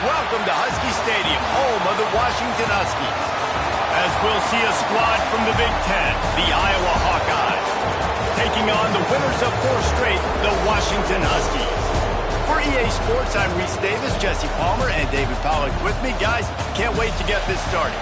Welcome to Husky Stadium, home of the Washington Huskies. As we'll see a squad from the Big Ten, the Iowa Hawkeyes, taking on the winners of 4 straight, the Washington Huskies. For EA Sports, I'm Reese Davis, Jesse Palmer, and David Pollack with me. Guys, can't wait to get this started.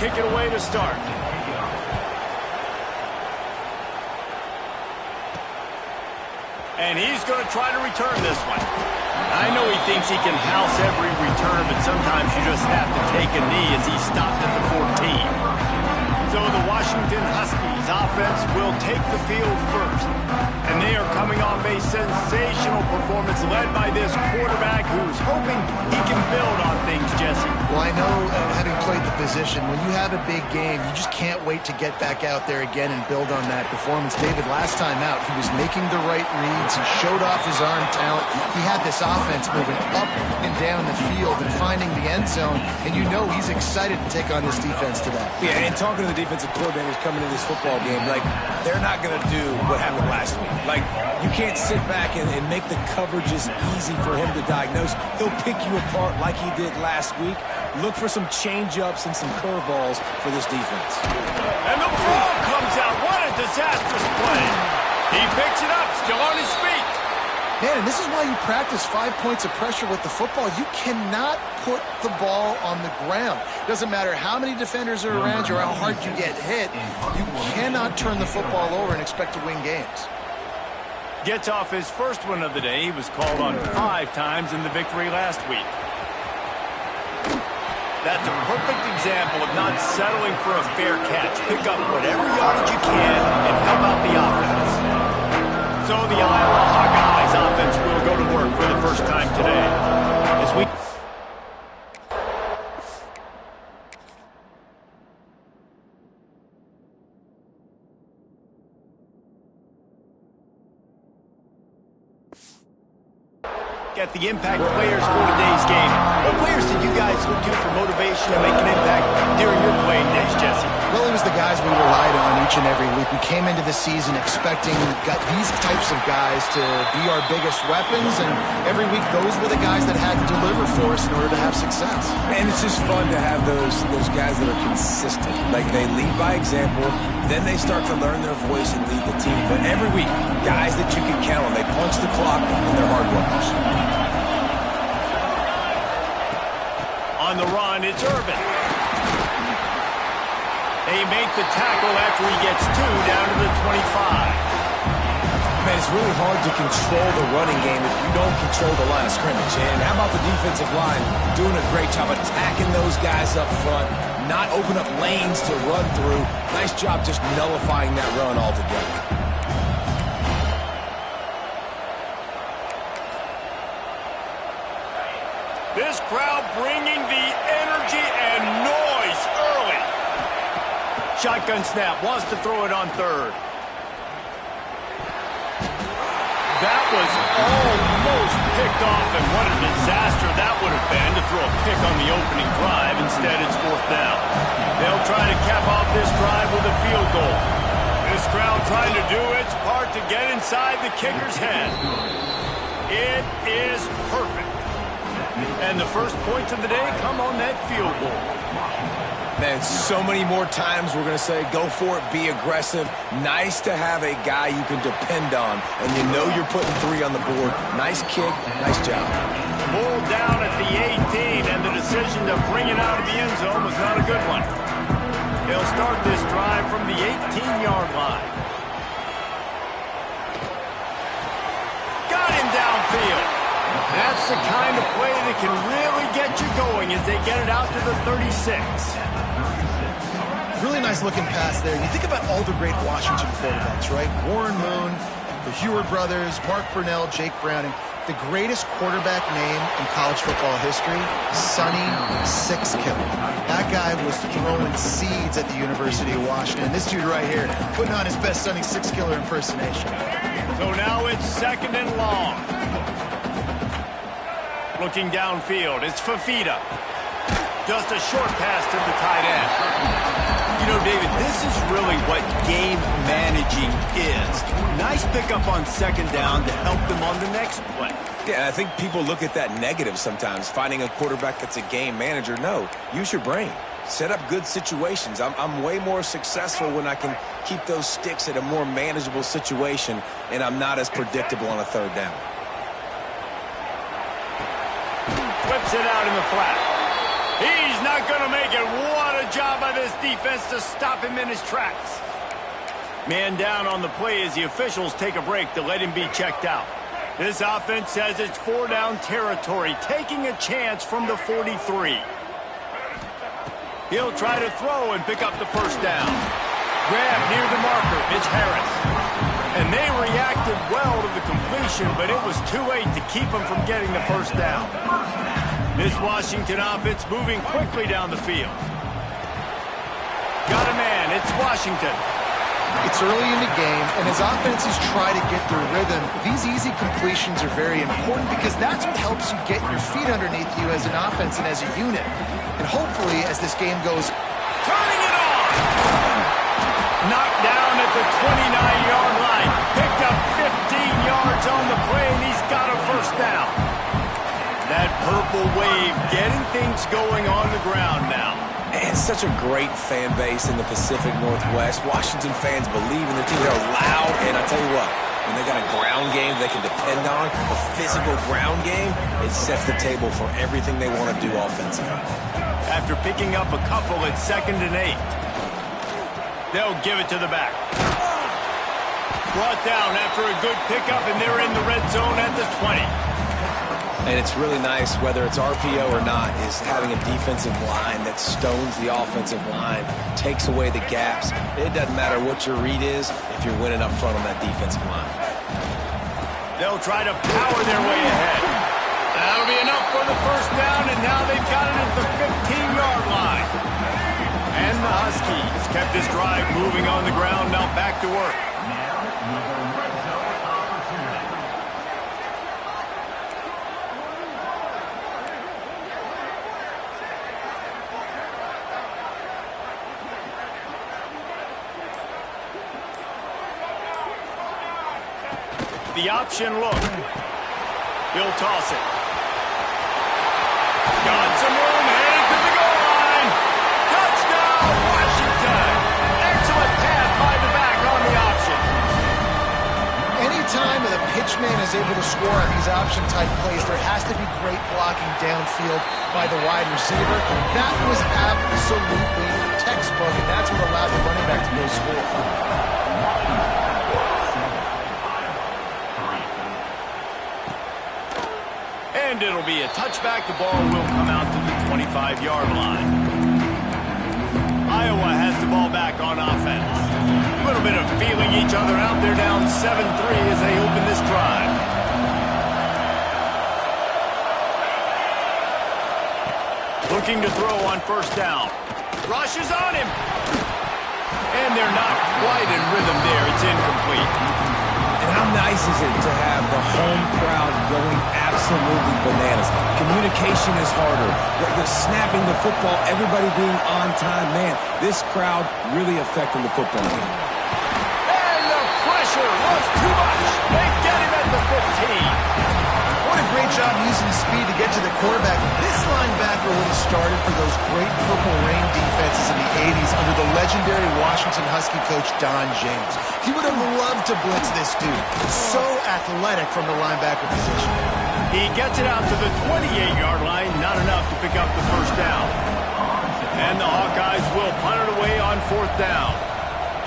Kick it away to start. And he's going to try to return this one. I know he thinks he can house every return, but sometimes you just have to take a knee as he stopped at the 14. So the Washington Huskies offense will take the field first. And they are coming off a sensational performance led by this quarterback who's hoping he can build on things, Jesse. Well, I know having played fight the position. When you have a big game, you just can't wait to get back out there again and build on that performance. David, last time out, he was making the right reads. He showed off his arm talent. He had this offense moving up and down the field and finding the end zone, and you know he's excited to take on this defense today. Yeah, and talking to the defensive coordinators coming into this football game, like, they're not going to do what happened last week. Like, you can't sit back and make the coverages easy for him to diagnose. He'll pick you apart like he did last week. Look for some change-ups and some curveballs for this defense. And the ball comes out. What a disastrous play. He picks it up, still on his feet. Man, and this is why you practice 5 points of pressure with the football. You cannot put the ball on the ground. Doesn't matter how many defenders are around you or how hard you get hit. You cannot turn the football over and expect to win games. Gets off his first one of the day. He was called on 5 times in the victory last week. That's a perfect example of not settling for a fair catch. Pick up whatever yardage you can and help out the offense. So the Iowa Hawkeyes offense will go to work for the first time today. As we get the impact players for today's game. What players did you guys look to for motivation and make an impact during your playing days, Jesse? Well, it was the guys we relied on each and every week. We came into the season expecting these types of guys to be our biggest weapons, and every week those were the guys that had to deliver for us in order to have success. And it's just fun to have those guys that are consistent. Like, they lead by example, then they start to learn their voice and lead the team. But every week, guys that you can count on, they punch the clock and they're hard workers. On the run, it's Irvin. They make the tackle after he gets 2 down to the 25. Man, it's really hard to control the running game if you don't control the line of scrimmage. And how about the defensive line doing a great job attacking those guys up front, not open up lanes to run through. Nice job just nullifying that run altogether. This crowd bringing the energy and noise early. Shotgun snap, wants to throw it on third. That was almost picked off, and what a disaster that would have been to throw a pick on the opening drive. Instead, it's 4th down. They'll try to cap off this drive with a field goal. This crowd trying to do its part to get inside the kicker's head. It is perfect. And the first points of the day come on that field goal. Man, so many more times we're going to say, go for it, be aggressive. Nice to have a guy you can depend on, and you know you're putting 3 on the board. Nice kick, nice job. Pulled down at the 18, and the decision to bring it out of the end zone was not a good one. They'll start this drive from the 18-yard line. Got him downfield. That's the kind of play that can really get you going as they get it out to the 36. Really nice looking pass there. You think about all the great Washington quarterbacks, right? Warren Moon, the Heward brothers, Mark Brunell, Jake Browning. The greatest quarterback name in college football history, Sonny Sixkiller. That guy was throwing seeds at the University of Washington. This dude right here, putting on his best Sonny Sixkiller impersonation. So now it's 2nd and long. Looking downfield, it's Fafita. Just a short pass to the tight end. You know, David, this is really what game managing is. Nice pickup on 2nd down to help them on the next play. Yeah, I think people look at that negative sometimes, finding a quarterback that's a game manager. No, use your brain. Set up good situations. I'm way more successful when I can keep those sticks at a more manageable situation, and I'm not as predictable on a 3rd down. Flips it out in the flat. He's not going to make it. What a job by this defense to stop him in his tracks. Man down on the play as the officials take a break to let him be checked out. This offense says it's 4-down territory, taking a chance from the 43. He'll try to throw and pick up the 1st down. Grab near the marker, Mitch Harris. And they reacted well to the completion, but it was too late to keep him from getting the 1st down. This Washington offense moving quickly down the field. It's Washington. It's early in the game, and as offenses try to get their rhythm, these easy completions are very important because that's what helps you get your feet underneath you as an offense and as a unit. And hopefully, as this game goes, Turning it on! Knocked down at the 29-yard line. Picked up 15 yards on the play, and he's got a first down. That purple wave getting things going on the ground now. And such a great fan base in the Pacific Northwest. Washington fans believe in their team. They're loud, and I tell you what, when they got a ground game they can depend on, a physical ground game, it sets the table for everything they want to do offensively. After picking up a couple at 2nd and 8. They'll give it to the back. Brought down after a good pickup, and they're in the red zone at the 20. And it's really nice, whether it's RPO or not, is having a defensive line that stones the offensive line, takes away the gaps. It doesn't matter what your read is if you're winning up front on that defensive line. They'll try to power their way ahead. That'll be enough for the first down, and now they've got it at the 15-yard line. And the Huskies kept this drive moving on the ground, now back to work. The option look. He'll toss it. Got some room, headed to the goal line. Touchdown, Washington. Excellent pass by the back on the option. anytime the pitchman is able to score on these option-type plays, there has to be great blocking downfield by the wide receiver. That was absolutely textbook, and that's what allowed the running back to go score. And it'll be a touchback. The ball will come out to the 25-yard line. Iowa has the ball back on offense. A little bit of feeling each other out. They're down 7-3 as they open this drive. Looking to throw on first down. Rush is on him. And they're not quite in rhythm there. It's incomplete. And how nice is it to have the home crowd going absolutely bananas? Communication is harder. They're snapping the football, everybody being on time. Man, this crowd really affecting the football game. And the pressure was too much. They get him at the 15. What a great job using the speed to get to the quarterback. This linebacker would have started for those great Purple Rain defenses in the 80s under the legendary Washington Husky coach Don James. He would have loved to blitz this dude. So athletic from the linebacker position. He gets it out to the 28-yard line, not enough to pick up the first down. And the Hawkeyes will punt it away on fourth down.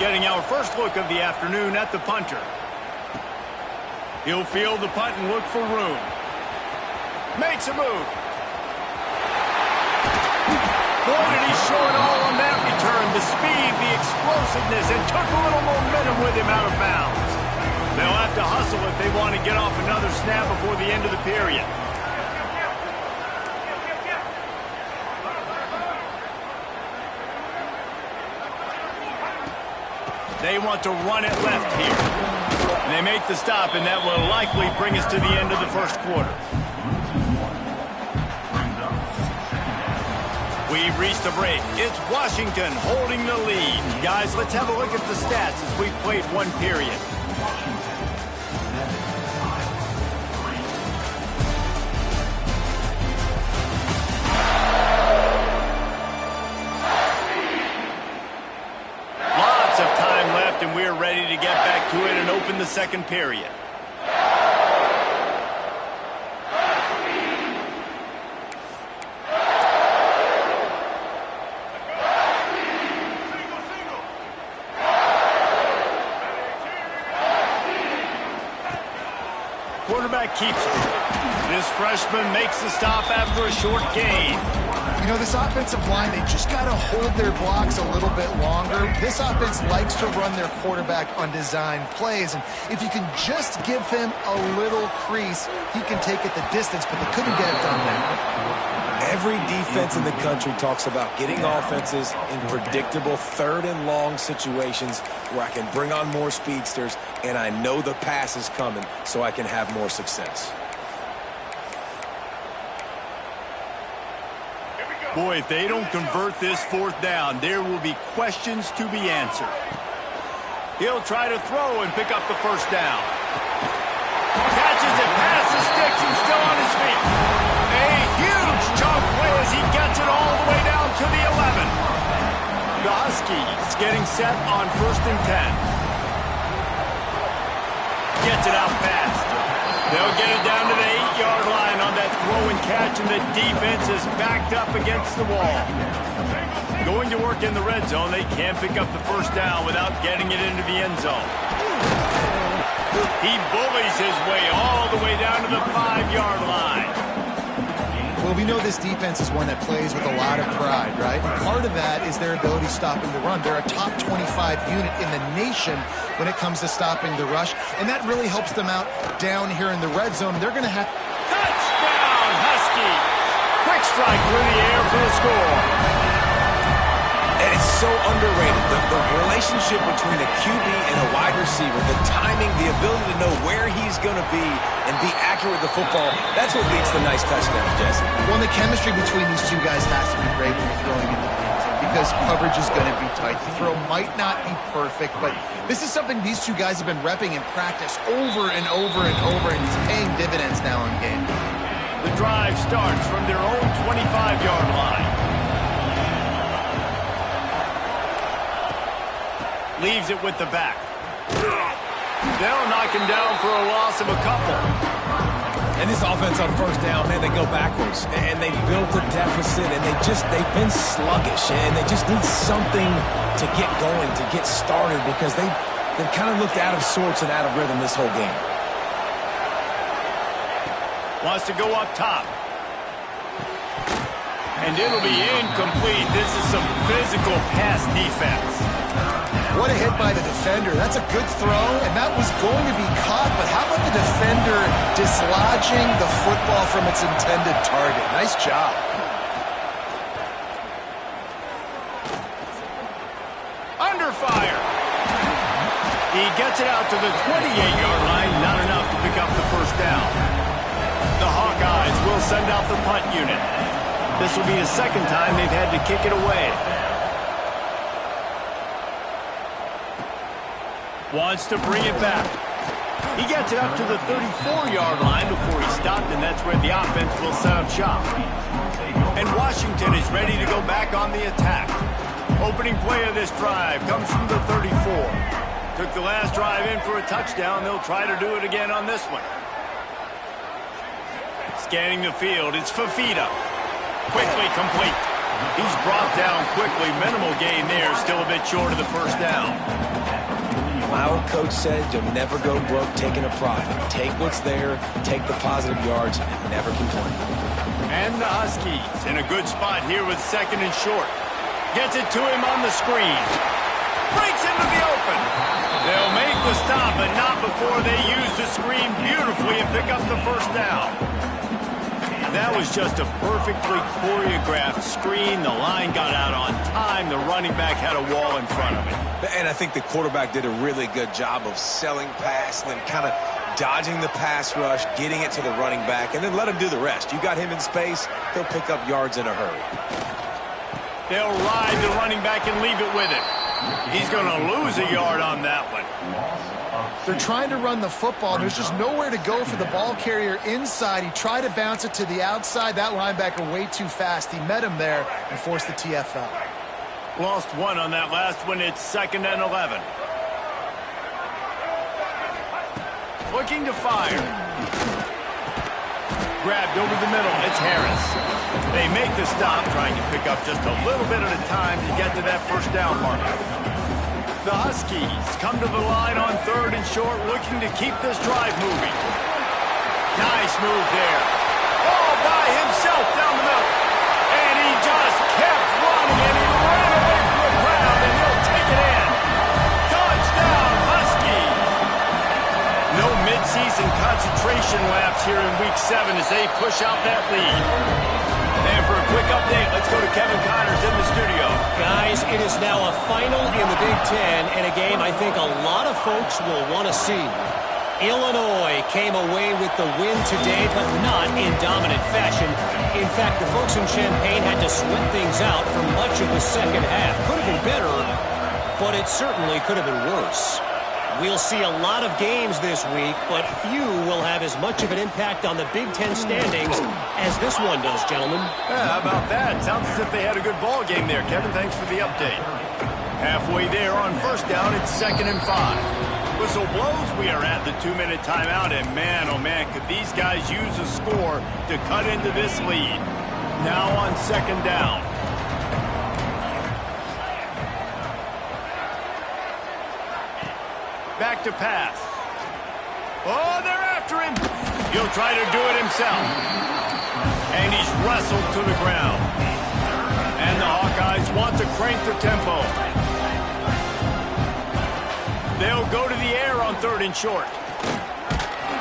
Getting our first look of the afternoon at the punter. He'll field the punt and look for room. Makes a move. Boy, did he show it all on that return. The speed, the explosiveness, and took a little momentum with him out of bounds. They'll have to hustle if they want to get off another snap before the end of the period. They want to run it left here. And they make the stop, and that will likely bring us to the end of the first quarter. We've reached a break. It's Washington holding the lead. Guys, let's have a look at the stats as we've played one period. Lots of time left, and we're ready to get back to it and open the second period. Quarterback keeps it. This freshman makes the stop after a short gain. You know, this offensive line, they just got to hold their blocks a little bit longer. This offense likes to run their quarterback on design plays, and if you can just give him a little crease, he can take it the distance, but they couldn't get it done there. Every defense in the country talks about getting offenses in predictable third and long situations where I can bring on more speedsters and I know the pass is coming so I can have more success. Boy, if they don't convert this fourth down, there will be questions to be answered. He'll try to throw and pick up the first down. Catches it past the sticks and still on his feet. A huge chunk play as he gets it all the way down to the 11. The Huskies getting set on 1st and 10. Gets it out fast. They'll get it down to the 8-yard line on that throw and catch, and the defense is backed up against the wall. Going to work in the red zone, they can't pick up the first down without getting it into the end zone. He bullies his way all the way down to the 5-yard line. Well, we know this defense is one that plays with a lot of pride, right? Part of that is their ability stopping the run. They're a top 25 unit in the nation when it comes to stopping the rush, and that really helps them out down here in the red zone. They're going to have... Touchdown, Husky! Quick strike through the air for the score. And it's so underrated. The relationship between a QB and a wide receiver, the timing, the ability to know where he's going to be and be accurate with the football, that's what leads to nice touchdowns, Jesse. Well, the chemistry between these two guys has to be great when you're throwing into the end zone because coverage is going to be tight. The throw might not be perfect, but this is something these two guys have been repping in practice over and over and over, and it's paying dividends now in game. The drive starts from their own 25-yard line. Leaves it with the back. They'll knock him down for a loss of a couple. And this offense on first down, man, they go backwards. And they built a deficit, and they've been sluggish. And they just need something to get going, to get started, because they've kind of looked out of sorts and out of rhythm this whole game. Wants to go up top. And it'll be incomplete. This is some physical pass defense. What a hit by the defender. That's a good throw, and that was going to be caught, but how about the defender dislodging the football from its intended target? Nice job. Under fire. He gets it out to the 28-yard line, not enough to pick up the first down. The Hawkeyes will send out the punt unit. This will be the second time they've had to kick it away. Wants to bring it back. He gets it up to the 34-yard line before he stopped, and that's where the offense will set up shop. And Washington is ready to go back on the attack. Opening play of this drive comes from the 34. Took the last drive in for a touchdown. They'll try to do it again on this one. Scanning the field, it's Fafita. Quickly complete. He's brought down quickly. Minimal gain there, still a bit short of the first down. My old coach said you'll never go broke taking a profit. Take what's there, take the positive yards, and never complain. And the Huskies in a good spot here with 2nd and short. Gets it to him on the screen. Breaks into the open. They'll make the stop, but not before they use the screen beautifully and pick up the first down. That was just a perfectly choreographed screen. The line got out on time. The running back had a wall in front of it. And I think the quarterback did a really good job of selling pass and then kind of dodging the pass rush, getting it to the running back, and then let him do the rest. You got him in space, he'll pick up yards in a hurry. They'll ride the running back and leave it with him. He's going to lose a yard on that one. They're trying to run the football. There's just nowhere to go for the ball carrier inside. He tried to bounce it to the outside. That linebacker way too fast. He met him there and forced the TFL. Lost one on that last one. It's 2nd and 11. Looking to fire. Grabbed over the middle. It's Harris. They make the stop, trying to pick up just a little bit at a time to get to that first down marker. The Huskies come to the line on 3rd and short, looking to keep this drive moving. Nice move there. All by himself down the middle. And he just kept running, and he ran away from the crowd, and he'll take it in. Touchdown, Huskies. No midseason concentration laps here in Week 7 as they push out that lead. And for a quick update, let's go to Kevin Connors in the studio. Guys, it is now a final in the Big Ten, and a game I think a lot of folks will want to see. Illinois came away with the win today, but not in dominant fashion. In fact, the folks in Champaign had to sweat things out for much of the second half. Could have been better, but it certainly could have been worse. We'll see a lot of games this week, but few will have as much of an impact on the Big Ten standings as this one does, gentlemen. Yeah, how about that? Sounds as if they had a good ball game there. Kevin, thanks for the update. Halfway there on first down, it's 2nd and 5. Whistle blows, we are at the 2-minute timeout, and man, oh man, could these guys use a score to cut into this lead. Now on 2nd down. Back to pass. Oh, they're after him. He'll try to do it himself. And he's wrestled to the ground. And the Hawkeyes want to crank the tempo. They'll go to the air on 3rd and short.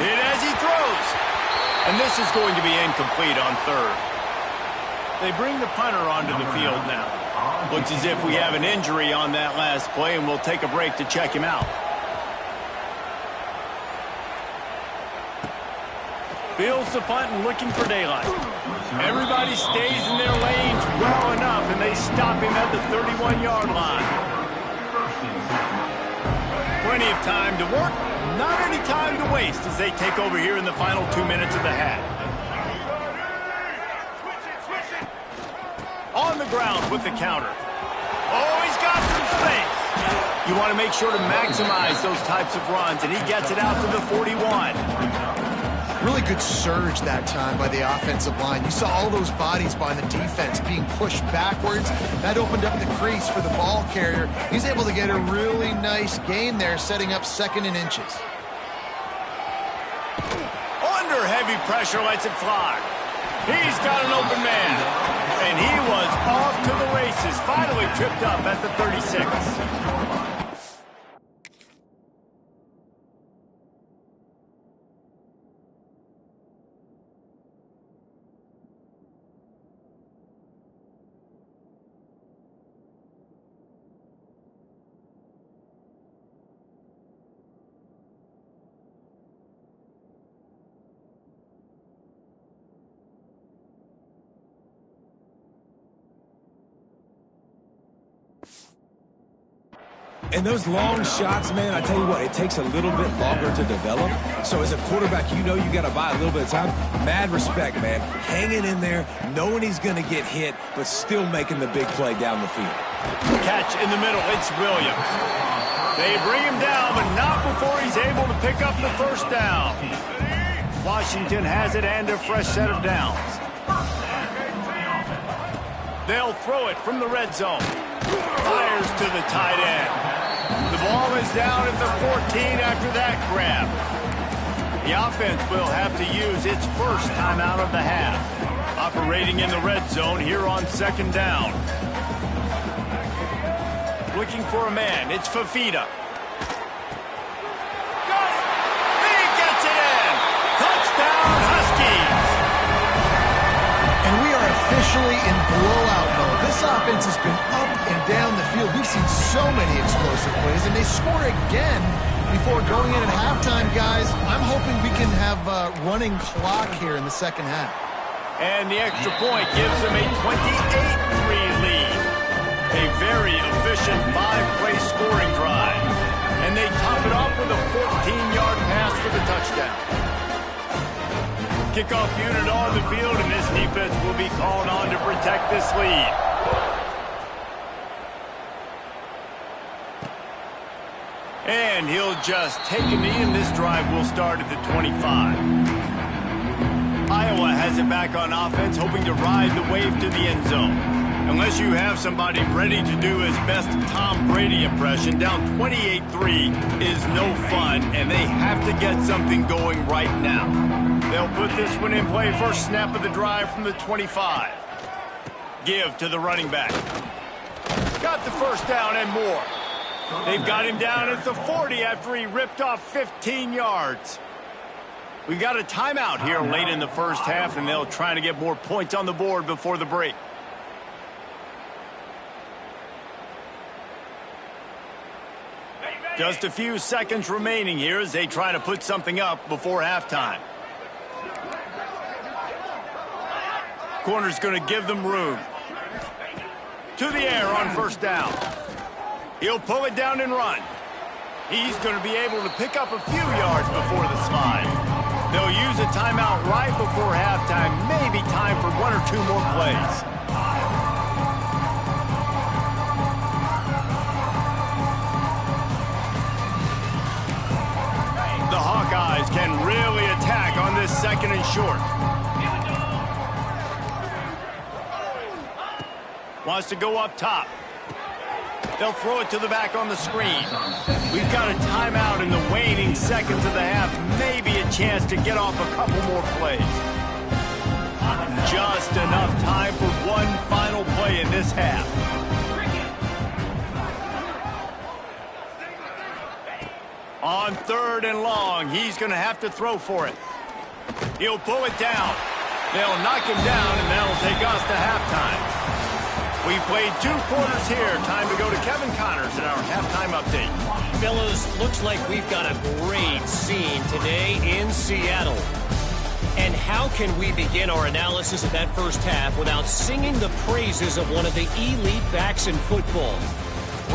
Hit as he throws. And this is going to be incomplete on 3rd. They bring the punter onto the field now. Looks as if we have an injury on that last play, and we'll take a break to check him out. Fields the punt and looking for daylight. Everybody stays in their lanes well enough, and they stop him at the 31-yard line. Plenty of time to work, not any time to waste as they take over here in the final 2 minutes of the half. On the ground with the counter. Oh, he's got some space. You want to make sure to maximize those types of runs, and he gets it out to the 41. Really good surge that time by the offensive line. You saw all those bodies by the defense being pushed backwards. That opened up the crease for the ball carrier. He's able to get a really nice gain there, setting up 2nd and inches. Under heavy pressure, lets it fly. He's got an open man. And he was off to the races, finally tripped up at the 36. And those long shots, man, I tell you what, it takes a little bit longer to develop. So as a quarterback, you know you got to buy a little bit of time. Mad respect, man. Hanging in there, knowing he's going to get hit, but still making the big play down the field. Catch in the middle, it's Williams. They bring him down, but not before he's able to pick up the 1st down. Washington has it and a fresh set of downs. They'll throw it from the red zone. Fires to the tight end. The ball is down at the 14 after that grab. The offense will have to use its first timeout of the half. Operating in the red zone here on 2nd down. Looking for a man, it's Fafita. Got it! He gets it in! Touchdown Huskies! And we are officially in blowout mode. This offense has been up and down the field. We've seen so many explosive plays, and they score again before going in at halftime, guys. I'm hoping we can have a running clock here in the 2nd half. And the extra point gives them a 28-3 lead. A very efficient 5-play scoring drive. And they top it off with a 14-yard pass for the touchdown. Kickoff unit on the field, and this defense will be called on to protect this lead. And he'll just take a knee, and this drive will start at the 25. Iowa has it back on offense, hoping to ride the wave to the end zone. Unless you have somebody ready to do his best Tom Brady impression, down 28-3 is no fun, and they have to get something going right now. They'll put this one in play. First snap of the drive from the 25. Give to the running back. Got the 1st down and more. They've got him down at the 40 after he ripped off 15 yards. We got a timeout here late in the first half, and they'll try to get more points on the board before the break. Just a few seconds remaining here as they try to put something up before halftime. Corner's going to give them room. To the air on first down. He'll pull it down and run. He's going to be able to pick up a few yards before the slide. They'll use a timeout right before halftime. Maybe time for one or two more plays. The Hawkeyes can really attack on this second and short. Wants to go up top. They'll throw it to the back on the screen. We've got a timeout in the waning seconds of the half. Maybe a chance to get off a couple more plays. Just enough time for one final play in this half. On third and long, he's going to have to throw for it. He'll pull it down. They'll knock him down, and that'll take us to halftime. We've played 2 quarters here. Time to go to Kevin Connors in our halftime update. Fellas, looks like we've got a great scene today in Seattle. And how can we begin our analysis of that first half without singing the praises of one of the elite backs in football?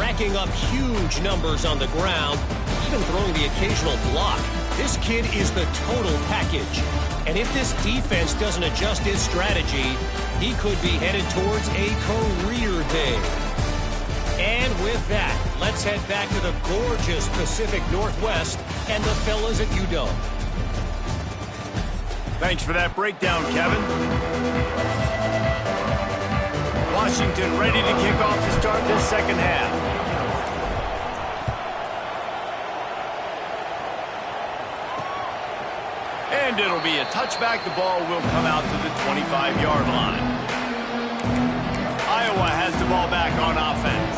Racking up huge numbers on the ground, even throwing the occasional block. This kid is the total package. And if this defense doesn't adjust his strategy, he could be headed towards a career day. And with that, let's head back to the gorgeous Pacific Northwest and the fellas at UW. Thanks for that breakdown, Kevin. Washington ready to kick off to start this second half. And it'll be a touchback. The ball will come out to the 25-yard line. Iowa has the ball back on offense.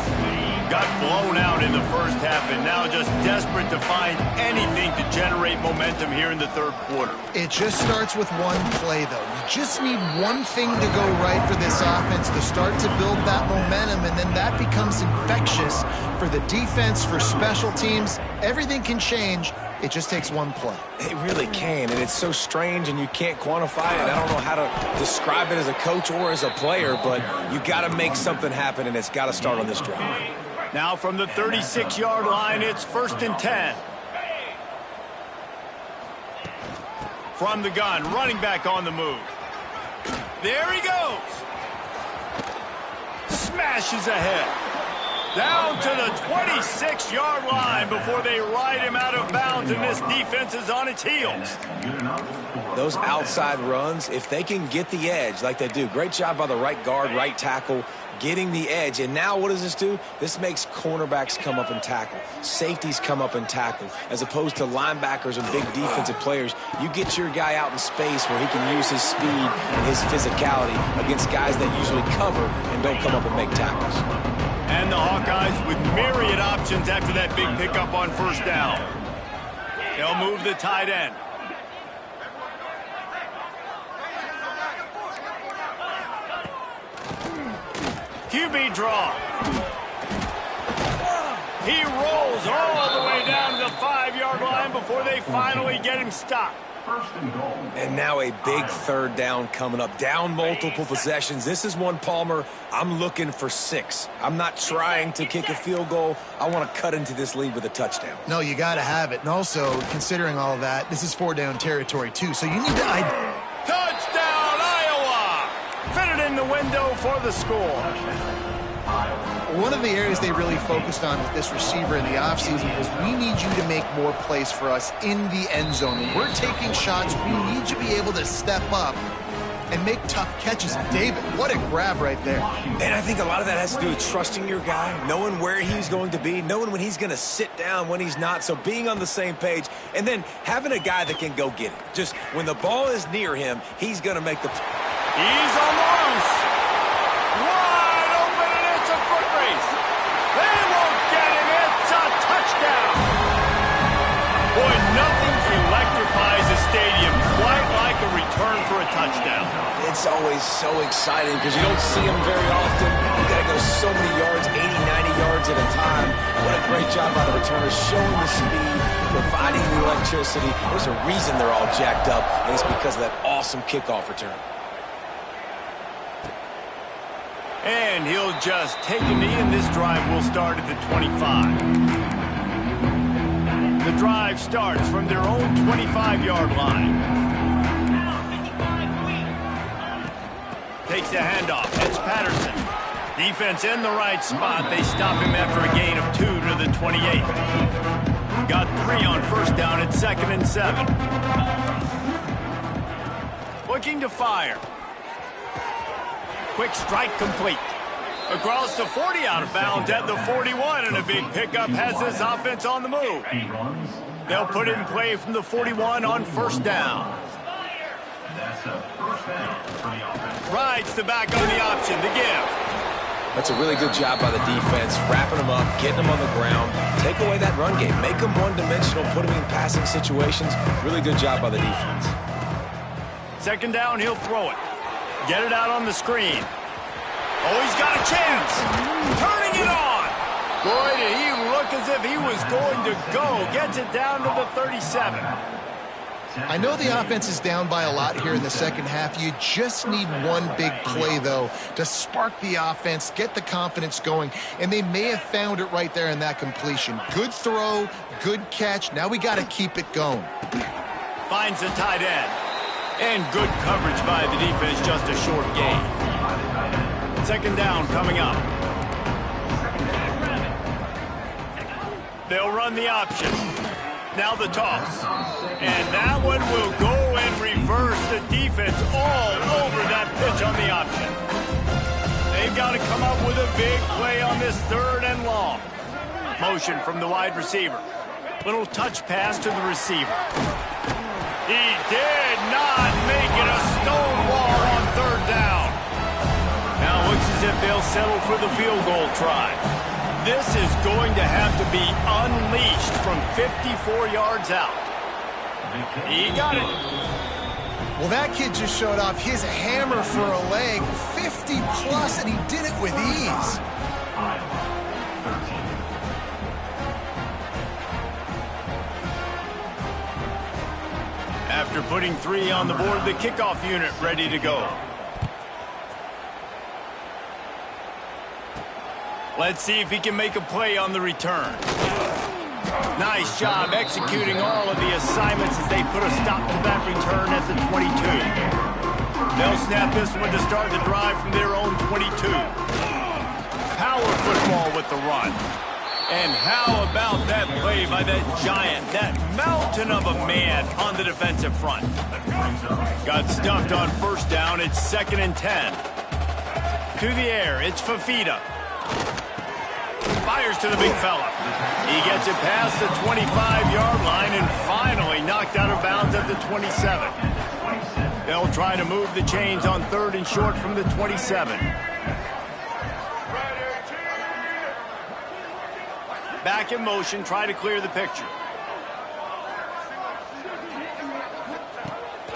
Got blown out in the first half and now just desperate to find anything to generate momentum here in the third quarter. It just starts with one play, though. You just need one thing to go right for this offense to start to build that momentum, and then that becomes infectious for the defense, for special teams. Everything can change. It just takes one play. It really can, and it's so strange, and you can't quantify it. I don't know how to describe it as a coach or as a player, but you got to make something happen, and it's got to start on this drive. Now from the 36-yard line, it's 1st and 10. From the gun, running back on the move. There he goes. Smashes ahead. Down to the 26-yard line before they ride him out of bounds, and this defense is on its heels. Those outside runs, if they can get the edge like they do, great job by the right guard, right tackle, getting the edge. And now what does this do? This makes cornerbacks come up and tackle. Safeties come up and tackle. As opposed to linebackers and big defensive players, you get your guy out in space where he can use his speed and his physicality against guys that usually cover and don't come up and make tackles. And the Hawkeyes with myriad options after that big pickup on first down. They'll move the tight end. QB draw. He rolls all the way down to the 5-yard line before they finally get him stopped. And now a big third down coming up. Down multiple possessions. This is one, Palmer, I'm looking for 6. I'm not trying to kick a field goal. I want to cut into this lead with a touchdown. No, you got to have it. And also, considering all of that, this is 4-down territory, too. So you need to... Touchdown, Iowa! Fit it in the window for the score. One of the areas they really focused on with this receiver in the offseason was we need you to make more plays for us in the end zone. When we're taking shots, we need you to be able to step up and make tough catches. And David, what a grab right there. And I think a lot of that has to do with trusting your guy, knowing where he's going to be, knowing when he's going to sit down, when he's not. So being on the same page, and then having a guy that can go get it. Just when the ball is near him, he's going to make the... He's on the loose. Wide open, and it's a foot race. They won't get him. It's a touchdown. Boy, nothing electrifies a stadium touchdown. It's always so exciting because you don't see them very often. You got to go so many yards, 80, 90 yards at a time. What a great job by the returners, showing the speed, providing the electricity. There's a reason they're all jacked up, and it's because of that awesome kickoff return. And he'll just take a knee, and this drive will start at the 25. The drive starts from their own 25-yard line. Takes the handoff. It's Patterson. Defense in the right spot. They stop him after a gain of 2 to the 28. Got 3 on first down at 2nd and 7. Looking to fire. Quick strike complete. Across the 40, out of bounds at the 41, and a big pickup has this offense on the move. They'll put it in play from the 41 on first down. Rides the back on the option, the give. That's a really good job by the defense, wrapping them up, getting them on the ground. Take away that run game. Make them one-dimensional, put them in passing situations. Really good job by the defense. 2nd down, he'll throw it. Get it out on the screen. Oh, he's got a chance. Turning it on. Boy, did he look as if he was going to go. Gets it down to the 37. I know the offense is down by a lot here in the second half. You just need one big play, though, to spark the offense, get the confidence going, and they may have found it right there in that completion. Good throw, good catch. Now we got to keep it going. Finds the tight end. And good coverage by the defense, just a short gain. 2nd down coming up. They'll run the option. Now the toss. And that one will go and reverse the defense all over that pitch on the option. They've got to come up with a big play on this 3rd and long. Motion from the wide receiver. Little touch pass to the receiver. He did not make it a stonewall on 3rd down. Now it looks as if they'll settle for the field goal try. This is going to have to be unleashed from 54 yards out. He got it. Well, that kid just showed off his hammer for a leg, 50-plus, and he did it with ease. After putting 3 on the board, the kickoff unit ready to go. Let's see if he can make a play on the return. Nice job executing all of the assignments as they put a stop to that return at the 22. They'll snap this one to start the drive from their own 22. Power football with the run. And how about that play by that giant, that mountain of a man on the defensive front? Got stuffed on first down. It's 2nd and 10. To the air, it's Fafita. Fires to the big fella. He gets it past the 25-yard line and finally knocked out of bounds at the 27. They'll try to move the chains on 3rd and short from the 27. Back in motion, try to clear the picture.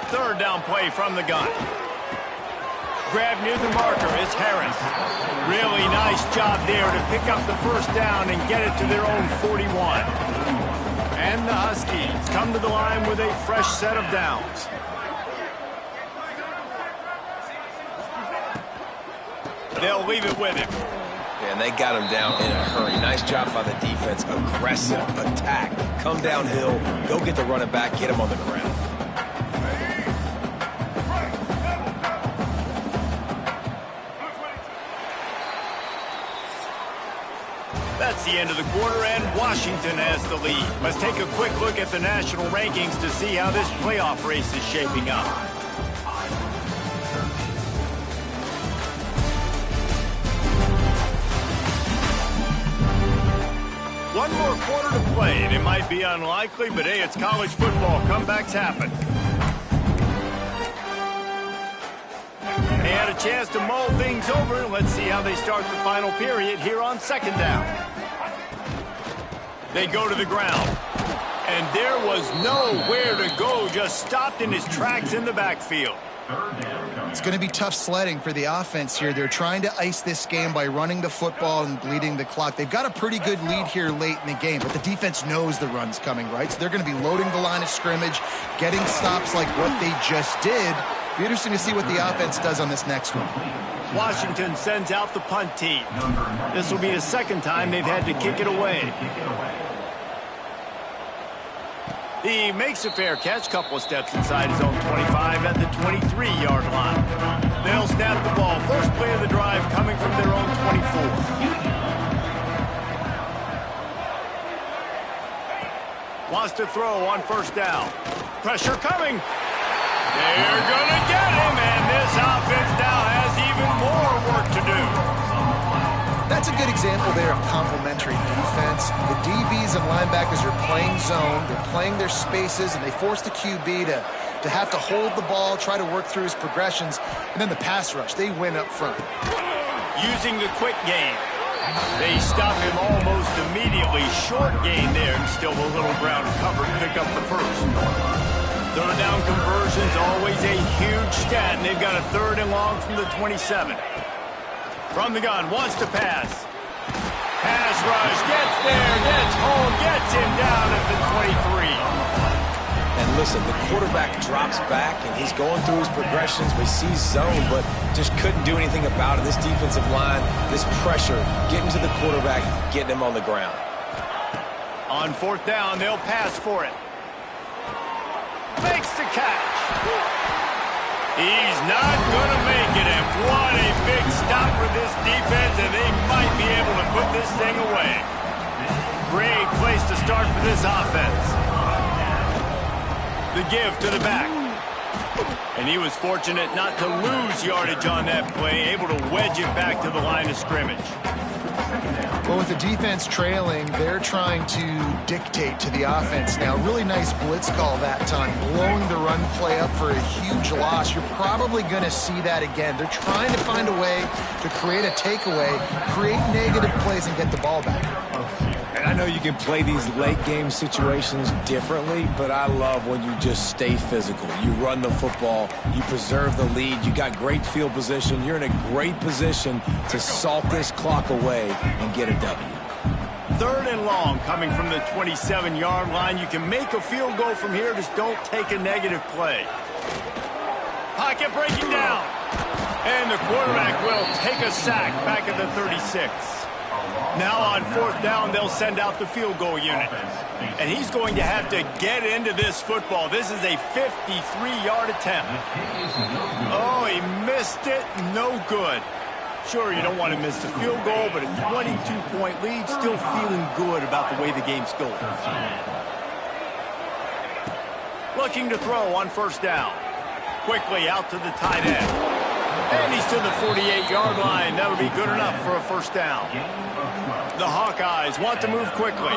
3rd down play from the gun. Grab near the marker, it's Harris. Really nice job there to pick up the first down and get it to their own 41. And the Huskies come to the line with a fresh set of downs. They'll leave it with him. And they got him down in a hurry. Nice job by the defense. Aggressive attack. Come downhill. Go get the running back. Get him on the ground. That's the end of the quarter, and Washington has the lead. Let's take a quick look at the national rankings to see how this playoff race is shaping up. One more quarter to play, and it might be unlikely, but hey, it's college football. Comebacks happen. They had a chance to mull things over. Let's see how they start the final period here on 2nd down. They go to the ground. And there was nowhere to go, just stopped in his tracks in the backfield. It's going to be tough sledding for the offense here. They're trying to ice this game by running the football and bleeding the clock. They've got a pretty good lead here late in the game, but the defense knows the run's coming, right? So they're going to be loading the line of scrimmage, getting stops like what they just did. Be interesting to see what the offense does on this next one. Washington sends out the punt team. This will be the second time they've had to kick it away. He makes a fair catch, couple of steps inside his own 25 at the 23-yard line. They'll snap the ball. First play of the drive coming from their own 24. Wants to throw on first down. Pressure coming. They're going to get him, and this offense now has even more work to do. That's a good example there of complementary defense. The DBs and linebackers are playing zone, they're playing their spaces, and they force the QB to have to hold the ball, try to work through his progressions, and then the pass rush, they win up front. Using the quick game. They stop him almost immediately. Short gain there, and still a little ground cover to pick up the first. Third down conversion's always a huge stat, and they've got a third and long from the 27. From the gun, wants to pass. Pass rush, gets there, gets home, gets him down at the 23. And listen, the quarterback drops back, and he's going through his progressions. We see zone, but just couldn't do anything about it. This defensive line, this pressure, getting to the quarterback, getting him on the ground. On fourth down, they'll pass for it. Makes the catch. He's not going to make it, and what a big stop for this defense, and they might be able to put this thing away. Great place to start for this offense. The give to the back. And he was fortunate not to lose yardage on that play, able to wedge it back to the line of scrimmage. Well, with the defense trailing, they're trying to dictate to the offense now. Really nice blitz call that time, blowing the run play up for a huge loss. You're probably going to see that again. They're trying to find a way to create a takeaway, create negative plays, and get the ball back. And I know you can play these late game situations differently, but I love when you just stay physical. You run the football, you preserve the lead, you got great field position, you're in a great position to salt this clock away and get a W. Third and long coming from the 27-yard line. You can make a field goal from here, just don't take a negative play. Pocket breaking down. And the quarterback will take a sack back at the 36. Now on fourth down, they'll send out the field goal unit. And he's going to have to get into this football. This is a 53-yard attempt. Oh, he missed it. No good. Sure, you don't want to miss the field goal, but a 22-point lead, still feeling good about the way the game's going. Looking to throw on first down. Quickly out to the tight end. And he's to the 48-yard line. That'll be good enough for a first down. The Hawkeyes want to move quickly.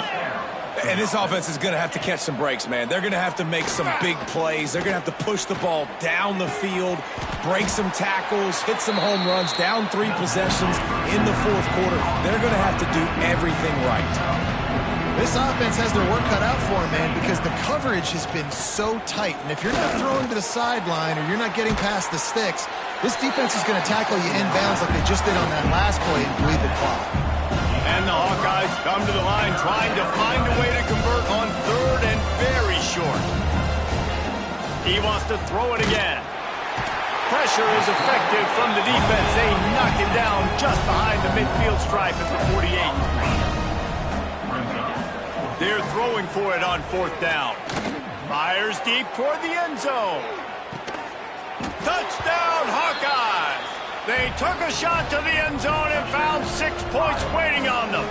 And this offense is going to have to catch some breaks, man. They're going to have to make some big plays. They're going to have to push the ball down the field, break some tackles, hit some home runs, down 3 possessions in the fourth quarter. They're going to have to do everything right. This offense has their work cut out for them, man, because the coverage has been so tight. And if you're not throwing to the sideline or you're not getting past the sticks, this defense is going to tackle you inbounds like they just did on that last play and bleed the clock. And the Hawkeyes come to the line trying to find a way to convert on third and very short. He wants to throw it again. Pressure is effective from the defense. They knock him down just behind the midfield stripe at the 48. They're throwing for it on fourth down. Fires deep toward the end zone. Touchdown, Hawkeyes! They took a shot to the end zone and found 6 points waiting on them.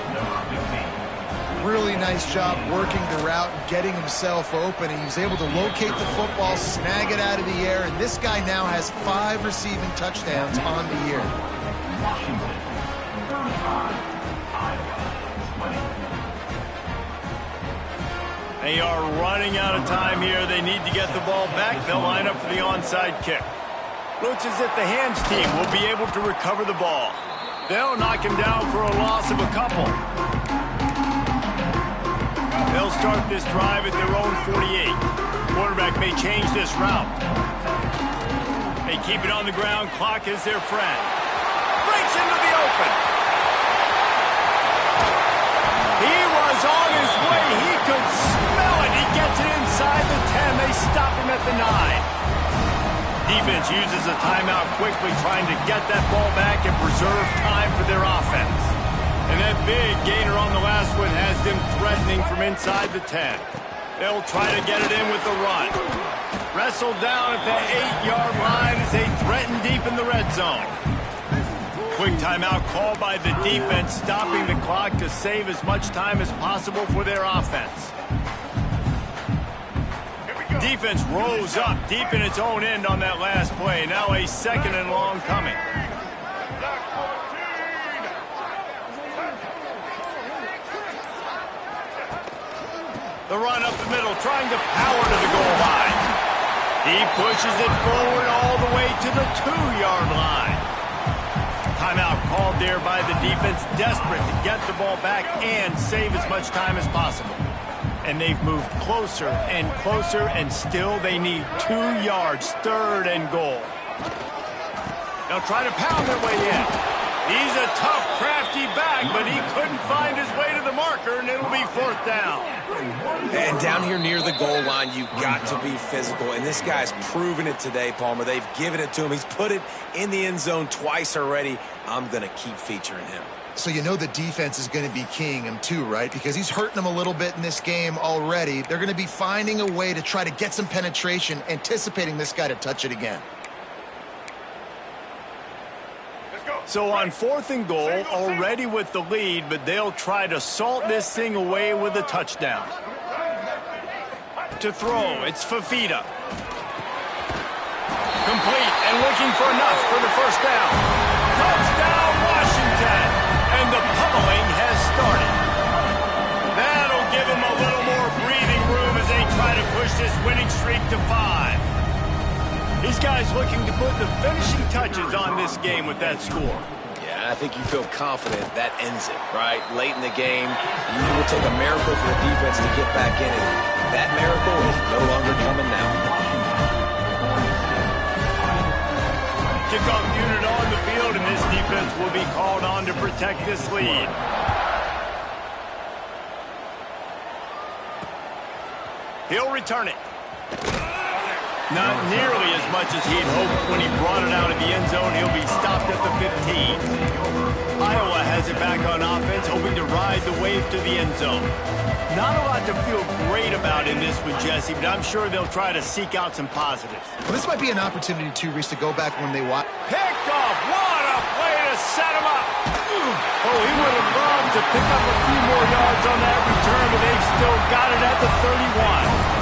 Really nice job working the route and getting himself open. He was able to locate the football, snag it out of the air, and this guy now has 5 receiving touchdowns on the year. They are running out of time here. They need to get the ball back. They'll line up for the onside kick. Looks as if the hands team will be able to recover the ball. They'll knock him down for a loss of a couple. They'll start this drive at their own 48. Quarterback may change this route. They keep it on the ground. Clock is their friend. Breaks into the open. He was on his way. He could smell it. He gets it inside the 10. They stop him at the 9. Defense uses a timeout quickly, trying to get that ball back and preserve time for their offense. And that big gainer on the last one has them threatening from inside the 10. They'll try to get it in with the run. Wrestled down at the 8-yard line as they threaten deep in the red zone. Quick timeout called by the defense, stopping the clock to save as much time as possible for their offense. Defense rose up deep in its own end on that last play. Now a 2nd and long coming. The run up the middle, trying to power to the goal line. He pushes it forward all the way to the 2-yard line. Timeout called there by the defense, desperate to get the ball back and save as much time as possible. And they've moved closer and closer, and still they need 2 yards, 3rd and goal. They'll try to pound their way in. He's a tough, crafty back, but he couldn't find his way to the marker, and it'll be 4th down. And down here near the goal line, you've got to be physical. And this guy's proven it today, Palmer. They've given it to him. He's put it in the end zone twice already. I'm going to keep featuring him. So you know the defense is going to be keying him too, right? Because he's hurting them a little bit in this game already. They're going to be finding a way to try to get some penetration, anticipating this guy to touch it again. So on 4th and goal, already with the lead, but they'll try to salt this thing away with a touchdown. To throw, it's Fafita. Complete and looking for enough for the 1st down. Touchdown, Washington! And the pummeling has started. That'll give them a little more breathing room as they try to push this winning streak to 5. These guys looking to put the finishing touches on this game with that score. Yeah, I think you feel confident that ends it, right? Late in the game, it will take a miracle for the defense to get back in it. That miracle is no longer coming now. Kickoff unit on the field, and this defense will be called on to protect this lead. He'll return it. Not nearly as much as he'd hoped when he brought it out of the end zone. He'll be stopped at the 15. Iowa has it back on offense, hoping to ride the wave to the end zone. Not a lot to feel great about in this one, Jesse, but I'm sure they'll try to seek out some positives. Well, this might be an opportunity, too, Reese, to go back when they watch. Picked off. What a play to set him up. Oh, he would have loved to pick up a few more yards on that return, but they've still got it at the 31.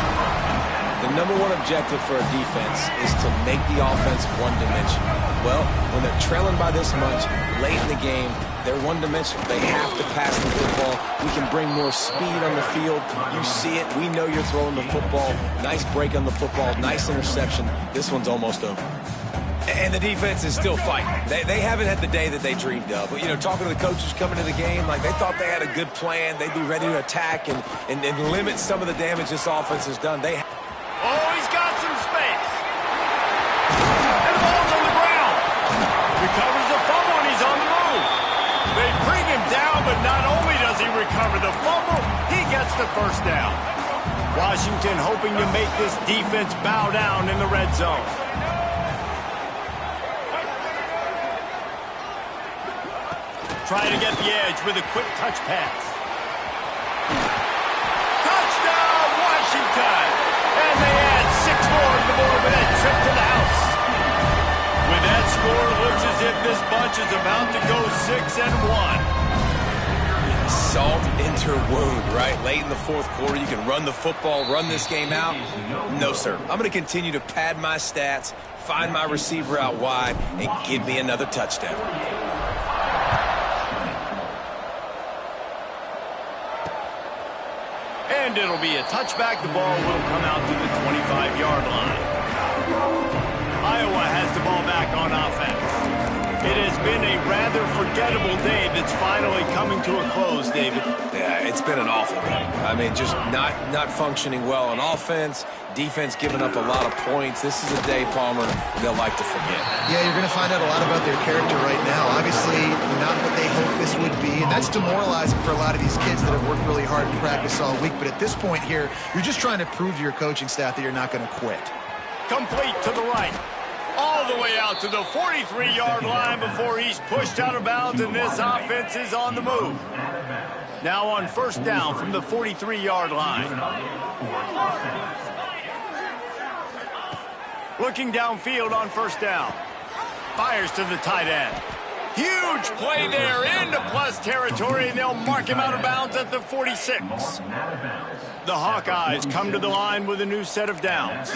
The number one objective for a defense is to make the offense one-dimensional. Well, when they're trailing by this much, late in the game, they're one-dimensional. They have to pass the football. We can bring more speed on the field. You see it. We know you're throwing the football. Nice break on the football. Nice interception. This one's almost over. And the defense is still fighting. They haven't had the day that they dreamed of. But, you know, talking to the coaches coming to the game, like they thought they had a good plan. They'd be ready to attack and limit some of the damage this offense has done. Oh, he's got some space. And the ball's on the ground. Recovers the fumble, and he's on the move. They bring him down, but not only does he recover the fumble, he gets the 1st down. Washington hoping to make this defense bow down in the red zone. Trying to get the edge with a quick touch pass. Touchdown, Washington! And they add 6 more to the board with that trip to the house. With that score, it looks as if this bunch is about to go 6-1. Salt into wound, right? Late in the 4th quarter, you can run the football, run this game out. No, sir. I'm going to continue to pad my stats, find my receiver out wide, and give me another touchdown. And it'll be a touchback. The ball will come out to the 25-yard line. Iowa has the ball back on offense. It has been a rather forgettable day that's finally coming to a close, David. Yeah, it's been an awful day. I mean, just not functioning well on offense, defense giving up a lot of points. This is a day, Palmer, they'll like to forget. Yeah, you're going to find out a lot about their character right now. Obviously, not what they hoped this would be, and that's demoralizing for a lot of these kids that have worked really hard in practice all week. But at this point here, you're just trying to prove to your coaching staff that you're not going to quit. Complete to the right. All the way out to the 43-yard line before he's pushed out of bounds, and this offense is on the move. Now on first down from the 43-yard line. Looking downfield on first down. Fires to the tight end. Huge play there into plus territory, and they'll mark him out of bounds at the 46. The Hawkeyes come to the line with a new set of downs.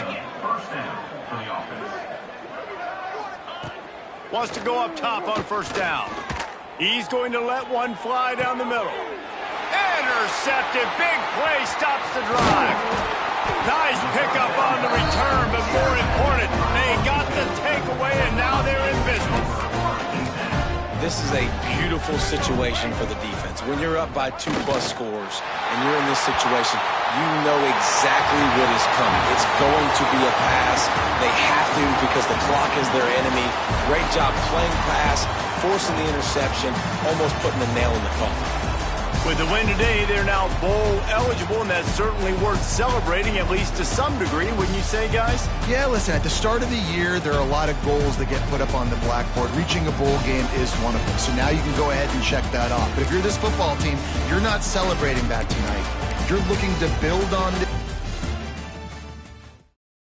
Wants to go up top on first down. He's going to let one fly down the middle. Intercepted. Big play stops the drive. Nice pickup on the return, but more important, they got the takeaway, and now they're in business. This is a beautiful situation for the defense. When you're up by 2+ scores and you're in this situation, you know exactly what is coming. It's going to be a pass. They have to because the clock is their enemy. Great job playing pass, forcing the interception, almost putting the nail in the coffin. With the win today, they're now bowl eligible, and that's certainly worth celebrating, at least to some degree, wouldn't you say, guys? Yeah, listen, at the start of the year, there are a lot of goals that get put up on the blackboard. Reaching a bowl game is one of them. So now you can go ahead and check that off. But if you're this football team, you're not celebrating that tonight. You're looking to build on